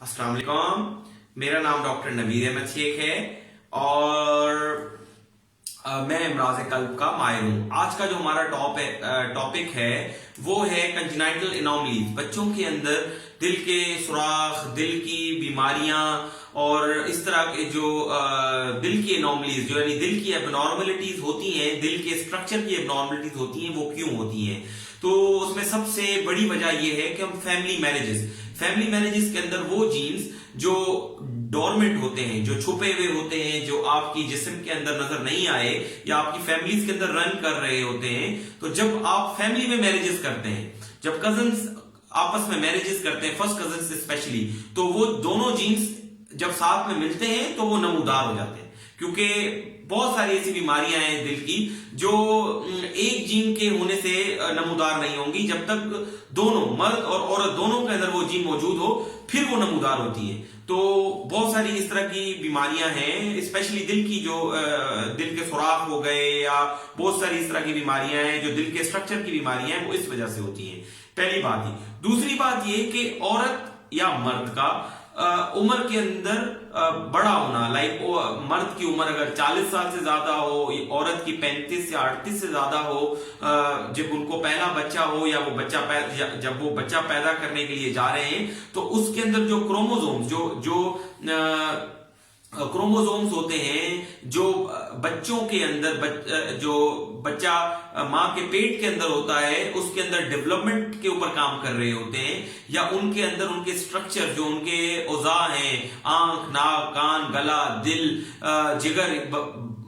अस्सलाम वालेकुम। मेरा नाम डॉक्टर नवीद अहमद शेख है और मैं इमराज कल्ब का माहिर हूं। आज का जो हमारा टॉपिक है वो है कंजेनाइटल एनोमलीज। बच्चों के अंदर दिल के सुराख, दिल की बीमारियां और इस तरह के जो दिल की एनोमलीज, जो यानी दिल की एबनॉर्मलिटीज होती हैं, दिल के स्ट्रक्चर की एबनॉर्मलिटीज होती हैं, वो क्यों होती हैं। तो उसमें सबसे बड़ी वजह यह है कि हम फैमिली मैरिजेस के अंदर वो जीन्स जो डोरमेंट होते हैं, जो छुपे हुए होते हैं, जो आपकी जिस्म के अंदर नजर नहीं आए या आपकी फैमिलीज के अंदर रन कर रहे होते हैं। तो जब आप फैमिली में मैरिजेस करते हैं, जब कजन्स आपस में मैरिजेस करते हैं, फर्स्ट कजन्स स्पेशली, तो वो दोनों जीन्स जब साथ में मिलते हैं तो वो नमूदार हो जाते हैं। क्योंकि बहुत सारी ऐसी बीमारियां हैं दिल की जो एक जीन के होने से नमूदार नहीं होंगी। जब तक दोनों मर्द और औरत दोनों के अंदर वो जीन मौजूद हो फिर वो नमूदार होती है। तो बहुत सारी इस तरह की बीमारियां हैं, स्पेशली दिल की, जो दिल के सुराख हो गए या बहुत सारी इस तरह की बीमारियां हैं जो दिल के स्ट्रक्चर की बीमारियां हैं, वो इस वजह से होती हैं। पहली बात ही। दूसरी बात ये कि औरत या मर्द का उम्र के अंदर बड़ा होना, लाइक मर्द की उम्र अगर 40 साल से ज्यादा हो, औरत की 35 या 38 से ज्यादा हो, जब उनको पहला बच्चा हो या जब वो बच्चा पैदा करने के लिए जा रहे हैं, तो उसके अंदर जो क्रोमोसोम्स जो क्रोमोसोम्स होते हैं, जो बच्चों के अंदर जो बच्चा मां के पेट के अंदर होता है उसके अंदर डेवलपमेंट के ऊपर काम कर रहे होते हैं, या उनके अंदर उनके स्ट्रक्चर, जो उनके औज़ा हैं, आंख, नाक, कान, गला, दिल, जिगर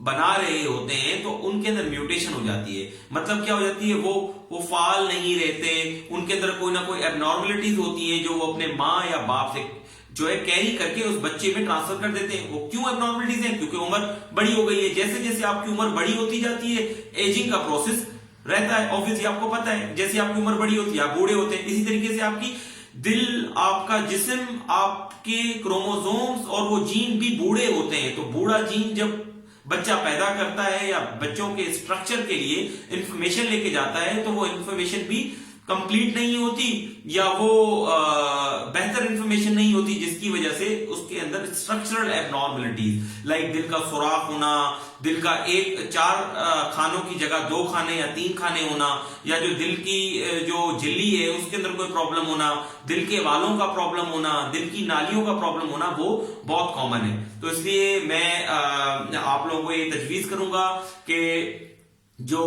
बना रहे होते हैं, तो उनके अंदर म्यूटेशन हो जाती है। मतलब क्या हो जाती है, वो फाल नहीं रहते, उनके अंदर कोई ना कोई एबनॉर्मलिटीज होती है जो वो अपने मां या बाप से जो है कैरी करके उस बच्चे में ट्रांसफर कर देते हैं। वो क्यों एबनॉर्मलिटीज हैं? क्योंकि उम्र बड़ी हो गई है। जैसे जैसे आपकी उम्र बड़ी होती जाती है, एजिंग का प्रोसेस रहता है, ऑब्वियसली आपको पता है। जैसे आपकी उम्र बड़ी होती है आप बूढ़े होते हैं। इसी तरीके से आपकी दिल, आपका जिस्म, आपके क्रोमोसोम्स और वो जीन भी बूढ़े होते हैं। तो बूढ़ा जीन जब बच्चा पैदा करता है या बच्चों के स्ट्रक्चर के लिए इंफॉर्मेशन लेके जाता है, तो वो इंफॉर्मेशन भी कंप्लीट नहीं होती या वो बेहतर इंफॉर्मेशन नहीं होती, जिसकी वजह से उसके अंदर स्ट्रक्चरल एबनॉर्मलिटीज, लाइक दिल का सुराख होना, दिल का 4 खानों की जगह 2 खाने या 3 खाने होना, या जो दिल की जो झिल्ली है उसके अंदर कोई प्रॉब्लम होना, दिल के वालों का प्रॉब्लम होना, दिल की नालियों का प्रॉब्लम होना, वो बहुत कॉमन है। तो इसलिए मैं आप लोगों को ये तजवीज करूंगा कि जो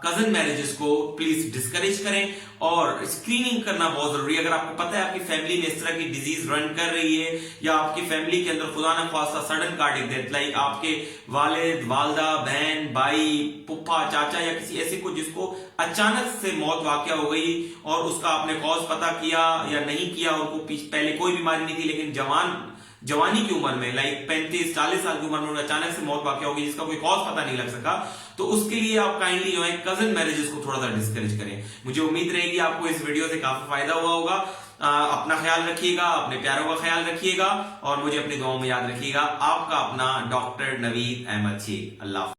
कजन मैरिजेस को प्लीज डिस्करेज करें और स्क्रीनिंग करना बहुत जरूरी है। अगर आपको पता है आपकी फैमिली में इस तरह की डिजीज रन कर रही है, या आपकी फैमिली के अंदर खुदा न ख्वास्ता सडन कार्डियक डेथ, लाइक आपके वालिद, वालदा, बहन, भाई, पुप्पा, चाचा या किसी ऐसे को जिसको अचानक से मौत वाकया हो गई और उसका आपने कॉज पता किया या नहीं किया, उनको पहले कोई बीमारी नहीं थी, लेकिन जवानी की उम्र में, लाइक 35-40 साल की उम्र में अचानक से मौत वाकया होगी जिसका कोई कॉज पता नहीं लग सका, तो उसके लिए आप काइंडली जो है कजन मैरिजेस को थोड़ा सा डिस्करेज करें। मुझे उम्मीद रहेगी आपको इस वीडियो से काफी फायदा हुआ होगा। अपना ख्याल रखिएगा, अपने प्यारों का ख्याल रखिएगा और मुझे अपनी दुआओं में याद रखिएगा। आपका अपना डॉक्टर नवीद अहमद शेख। अल्लाह।